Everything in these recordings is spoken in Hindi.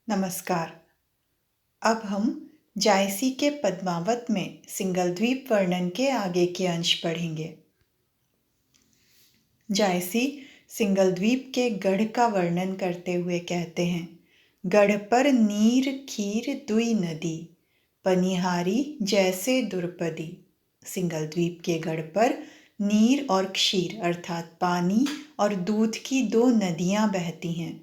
नमस्कार। अब हम जायसी के पद्मावत में सिंगल द्वीप वर्णन के आगे के अंश पढ़ेंगे। जायसी सिंगल द्वीप के गढ़ का वर्णन करते हुए कहते हैं, गढ़ पर नीर खीर दुई नदी, पनिहारी जैसे दुर्पदी। सिंगल द्वीप के गढ़ पर नीर और क्षीर अर्थात पानी और दूध की दो नदियां बहती हैं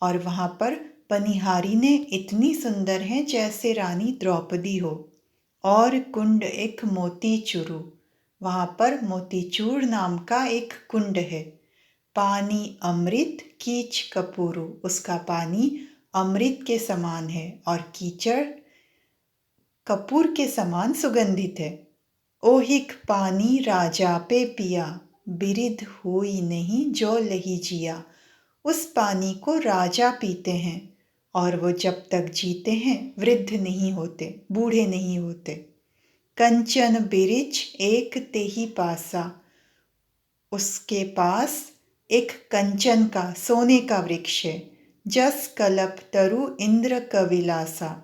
और वहां पर पनिहारी ने इतनी सुंदर है जैसे रानी द्रौपदी हो। और कुंड एक मोतीचूरू, वहां पर मोतीचूर नाम का एक कुंड है। पानी अमृत कीच कपूरू, उसका पानी अमृत के समान है और कीचड़ कपूर के समान सुगंधित है। ओहिक पानी राजा पे पिया, बिरिध होई नहीं जो लही जिया। उस पानी को राजा पीते हैं और वो जब तक जीते हैं वृद्ध नहीं होते, बूढ़े नहीं होते। कंचन बिरिच एक तेही पासा, उसके पास एक कंचन का सोने का वृक्ष है। जस कल्प तरु इंद्र कविलासा,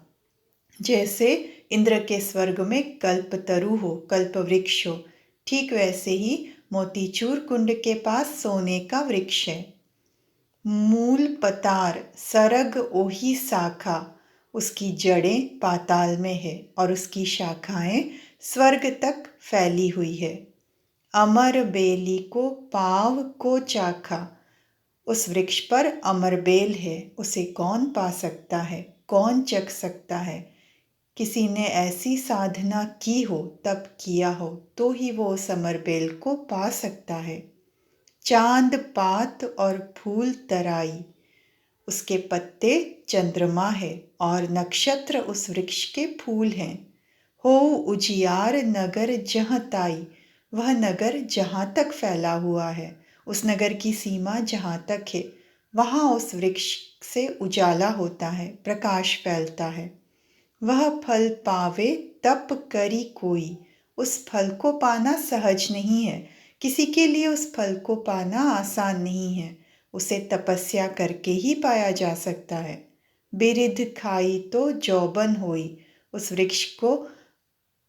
जैसे इंद्र के स्वर्ग में कल्पतरु हो, कल्प वृक्ष हो, ठीक वैसे ही मोतीचूर कुंड के पास सोने का वृक्ष है। मूल पतार सरग ओही शाखा, उसकी जड़ें पाताल में है और उसकी शाखाएं स्वर्ग तक फैली हुई है। अमर बेली को पाव को चाखा, उस वृक्ष पर अमर बेल है, उसे कौन पा सकता है, कौन चख सकता है। किसी ने ऐसी साधना की हो, तप किया हो, तो ही वो उस अमर बेल को पा सकता है। चांद पात और फूल तराई, उसके पत्ते चंद्रमा है और नक्षत्र उस वृक्ष के फूल हैं। हो उजियार नगर जहाँ ताई, वह नगर जहाँ तक फैला हुआ है, उस नगर की सीमा जहाँ तक है, वहाँ उस वृक्ष से उजाला होता है, प्रकाश फैलता है। वह फल पावे तप करी कोई, उस फल को पाना सहज नहीं है, किसी के लिए उस फल को पाना आसान नहीं है, उसे तपस्या करके ही पाया जा सकता है। बिरिध खाई तो जौबन होई, उस वृक्ष को,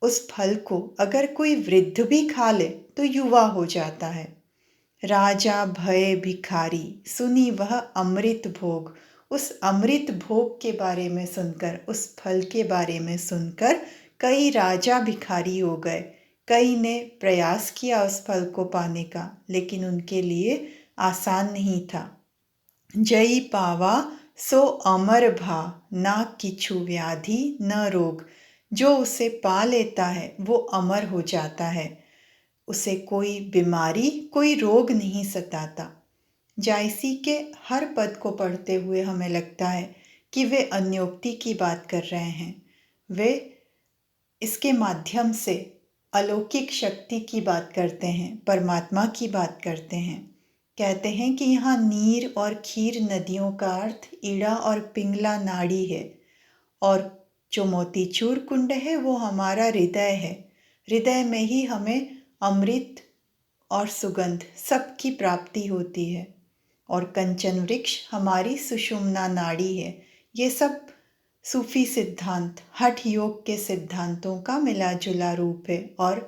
उस फल को अगर कोई वृद्ध भी खा ले तो युवा हो जाता है। राजा भय भिखारी, सुनी वह अमृत भोग, उस अमृत भोग के बारे में सुनकर, उस फल के बारे में सुनकर कई राजा भिखारी हो गए। कई ने प्रयास किया उस फल को पाने का, लेकिन उनके लिए आसान नहीं था। जई पावा सो अमर भा, ना किछु व्याधि न रोग, जो उसे पा लेता है वो अमर हो जाता है, उसे कोई बीमारी कोई रोग नहीं सताता। जायसी के हर पद को पढ़ते हुए हमें लगता है कि वे अन्योक्ति की बात कर रहे हैं। वे इसके माध्यम से अलौकिक शक्ति की बात करते हैं, परमात्मा की बात करते हैं। कहते हैं कि यहाँ नीर और खीर नदियों का अर्थ ईड़ा और पिंगला नाड़ी है और जो मोतीचूर कुंड है वो हमारा हृदय है। हृदय में ही हमें अमृत और सुगंध सबकी प्राप्ति होती है और कंचन वृक्ष हमारी सुषुम्ना नाड़ी है। ये सब सूफी सिद्धांत, हठ योग के सिद्धांतों का मिला जुला रूप है और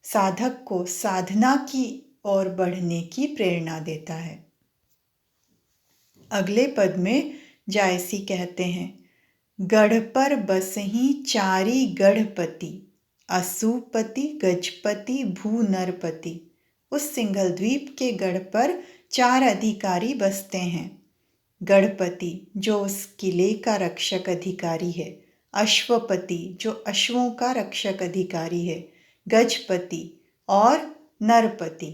साधक को साधना की ओर बढ़ने की प्रेरणा देता है। अगले पद में जायसी कहते हैं, गढ़ पर बसहीं चारी गढ़पति, असुपति गजपति भू नरपति। उस सिंघल द्वीप के गढ़ पर 4 अधिकारी बसते हैं। गढ़पति जो उस किले का रक्षक अधिकारी है, अश्वपति जो अश्वों का रक्षक अधिकारी है, गजपति और नरपति।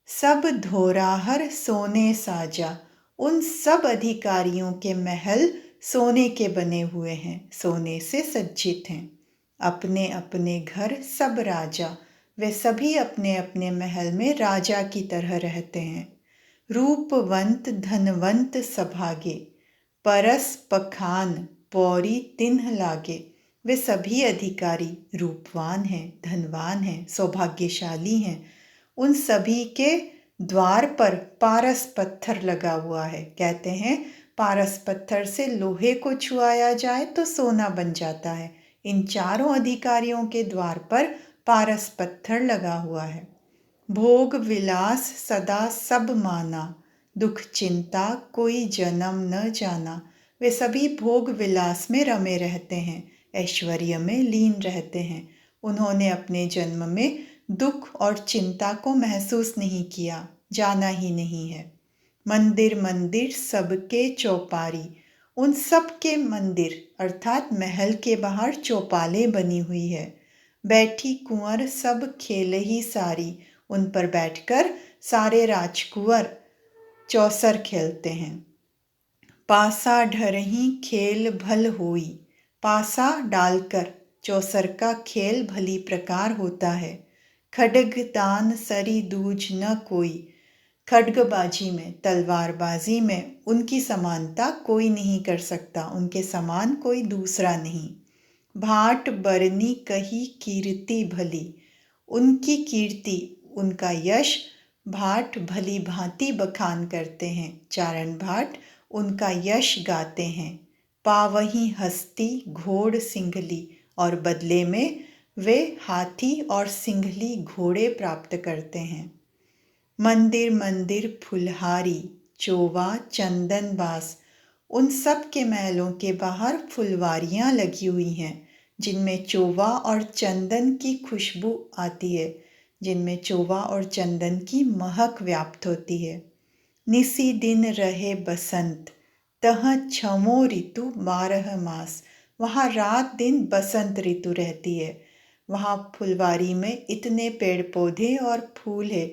सब धोराहर सोने साजा, उन सब अधिकारियों के महल सोने के बने हुए हैं, सोने से सज्जित हैं। अपने अपने घर सब राजा, वे सभी अपने अपने महल में राजा की तरह रहते हैं। रूपवंत धनवंत सभागे, परस पखान पौरी तिन्ह लागे। वे सभी अधिकारी रूपवान हैं, धनवान हैं, सौभाग्यशाली हैं। उन सभी के द्वार पर पारस पत्थर लगा हुआ है। कहते हैं पारस पत्थर से लोहे को छुआया जाए तो सोना बन जाता है। इन चारों अधिकारियों के द्वार पर पारस पत्थर लगा हुआ है। भोग विलास सदा सब माना, दुख चिंता कोई जन्म न जाना। वे सभी भोग विलास में रमे रहते हैं, ऐश्वर्य में लीन रहते हैं। उन्होंने अपने जन्म में दुख और चिंता को महसूस नहीं किया, जाना ही नहीं है। मंदिर मंदिर सबके चौपारी, उन सब के मंदिर अर्थात महल के बाहर चौपालें बनी हुई है। बैठी कुंवर सब खेल ही सारी, उन पर बैठकर सारे राजकुंवर चौसर खेलते हैं। पासा ढरही खेल भल होई, पासा डालकर चौसर का खेल भली प्रकार होता है। खड्ग दान सरी दूज न कोई, खड्गबाजी में तलवारबाजी में उनकी समानता कोई नहीं कर सकता, उनके समान कोई दूसरा नहीं। भाट बरनी कही कीर्ति भली, उनकी कीर्ति उनका यश भाट भली भांति बखान करते हैं। चारण भाट उनका यश गाते हैं। पावही हस्ती घोड़ सिंघली, और बदले में वे हाथी और सिंघली घोड़े प्राप्त करते हैं। मंदिर मंदिर फुलहारी चोवा चंदन बास, उन सब के महलों के बाहर फुलवारियां लगी हुई हैं जिनमें चोवा और चंदन की खुशबू आती है, जिनमें चोवा और चंदन की महक व्याप्त होती है। निसी दिन रहे बसंत, तह छमो ऋतु 12 मास, वहाँ रात दिन बसंत ऋतु रहती है। वहाँ फुलवारी में इतने पेड़ पौधे और फूल है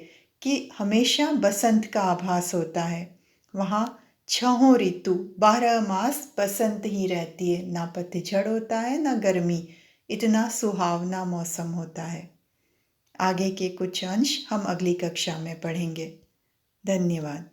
कि हमेशा बसंत का आभास होता है। वहाँ 6 ऋतु 12 मास बसंत ही रहती है, ना पतझड़ होता है ना गर्मी, इतना सुहावना मौसम होता है। आगे के कुछ अंश हम अगली कक्षा में पढ़ेंगे। धन्यवाद।